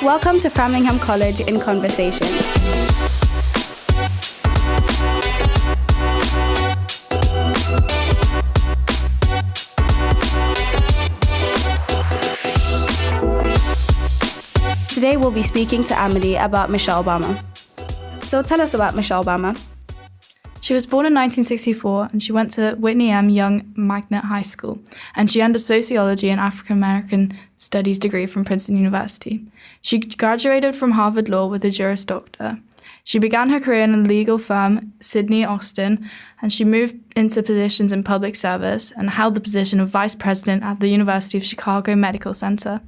Welcome to Framlingham College In Conversation. Today we'll be speaking to Amélie about Michelle Obama. So tell us about Michelle Obama. She was born in 1964 and she went to Whitney M. Young Magnet High School, and she earned a sociology and African American studies degree from Princeton University. She graduated from Harvard Law with a Juris Doctor. She began her career in a legal firm, Sidney Austin, and she moved into positions in public service and held the position of vice president at the University of Chicago Medical Center.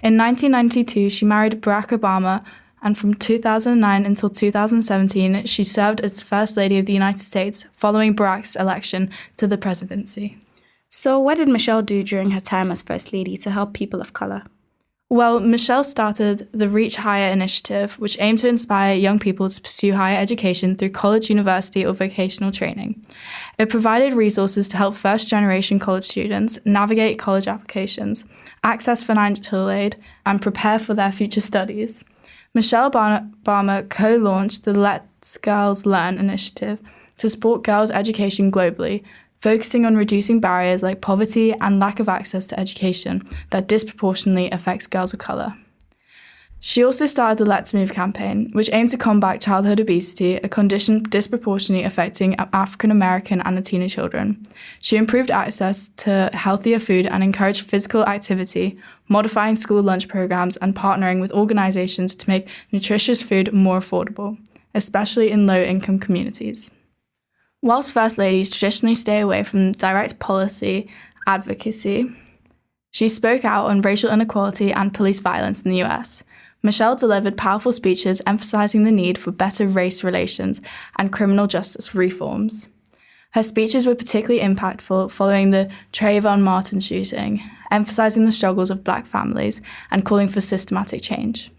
In 1992, she married Barack Obama, and from 2009 until 2017, she served as First Lady of the United States following Barack's election to the presidency. So what did Michelle do during her time as First Lady to help people of color? Well, Michelle started the Reach Higher initiative, which aimed to inspire young people to pursue higher education through college, university, or vocational training. It provided resources to help first-generation college students navigate college applications, access financial aid, and prepare for their future studies. Michelle Obama co-launched the Let's Girls Learn initiative to support girls' education globally, focusing on reducing barriers like poverty and lack of access to education that disproportionately affects girls of color. She also started the Let's Move campaign, which aimed to combat childhood obesity, a condition disproportionately affecting African American and Latina children. She improved access to healthier food and encouraged physical activity, modifying school lunch programs and partnering with organizations to make nutritious food more affordable, especially in low-income communities. Whilst First Ladies traditionally stay away from direct policy advocacy, she spoke out on racial inequality and police violence in the US. Michelle delivered powerful speeches emphasizing the need for better race relations and criminal justice reforms. Her speeches were particularly impactful following the Trayvon Martin shooting, emphasizing the struggles of Black families and calling for systematic change.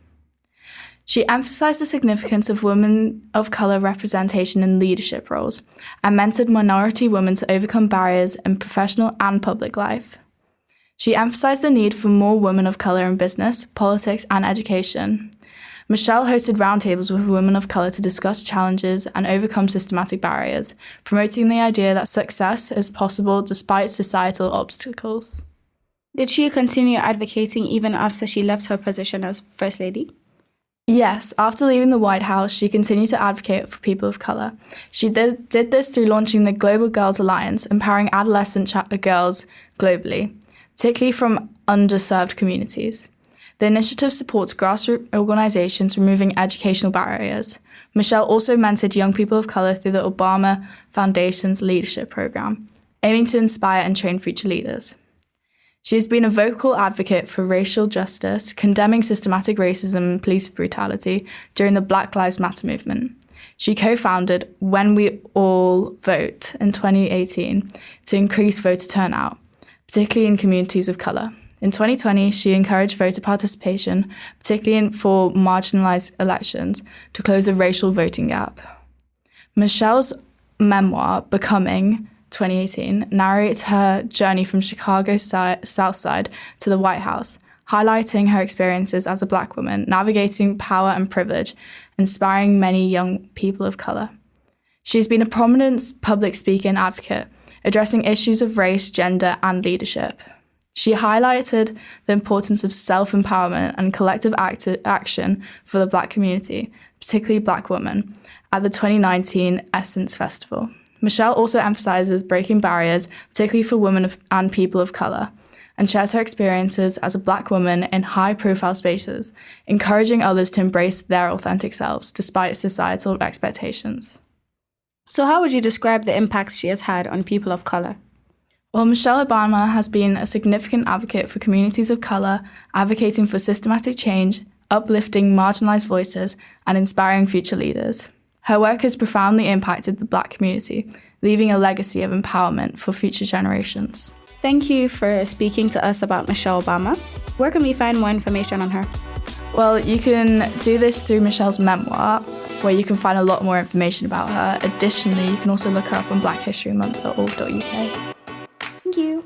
She emphasized the significance of women of color representation in leadership roles and mentored minority women to overcome barriers in professional and public life. She emphasized the need for more women of color in business, politics, and education. Michelle hosted roundtables with women of color to discuss challenges and overcome systematic barriers, promoting the idea that success is possible despite societal obstacles. Did she continue advocating even after she left her position as First Lady? Yes, after leaving the White House, she continued to advocate for people of color. She did this through launching the Global Girls Alliance, empowering adolescent girls globally, particularly from underserved communities. The initiative supports grassroots organizations removing educational barriers. Michelle also mentored young people of color through the Obama Foundation's leadership program, aiming to inspire and train future leaders. She has been a vocal advocate for racial justice, condemning systematic racism and police brutality during the Black Lives Matter movement. She co-founded When We All Vote in 2018 to increase voter turnout, particularly in communities of color. In 2020, she encouraged voter participation, particularly for marginalized elections, to close the racial voting gap. Michelle's memoir, Becoming, 2018, narrates her journey from Chicago's South Side to the White House, highlighting her experiences as a Black woman, navigating power and privilege, inspiring many young people of color. She has been a prominent public speaker and advocate, addressing issues of race, gender, and leadership. She highlighted the importance of self-empowerment and collective action for the Black community, particularly Black women, at the 2019 Essence Festival. Michelle also emphasizes breaking barriers, particularly for women and people of color, and shares her experiences as a Black woman in high-profile spaces, encouraging others to embrace their authentic selves despite societal expectations. So how would you describe the impacts she has had on people of color? Well, Michelle Obama has been a significant advocate for communities of color, advocating for systematic change, uplifting marginalized voices, and inspiring future leaders. Her work has profoundly impacted the Black community, leaving a legacy of empowerment for future generations. Thank you for speaking to us about Michelle Obama. Where can we find more information on her? Well, you can do this through Michelle's memoir, where you can find a lot more information about her. Additionally, you can also look her up on blackhistorymonth.org.uk. Thank you.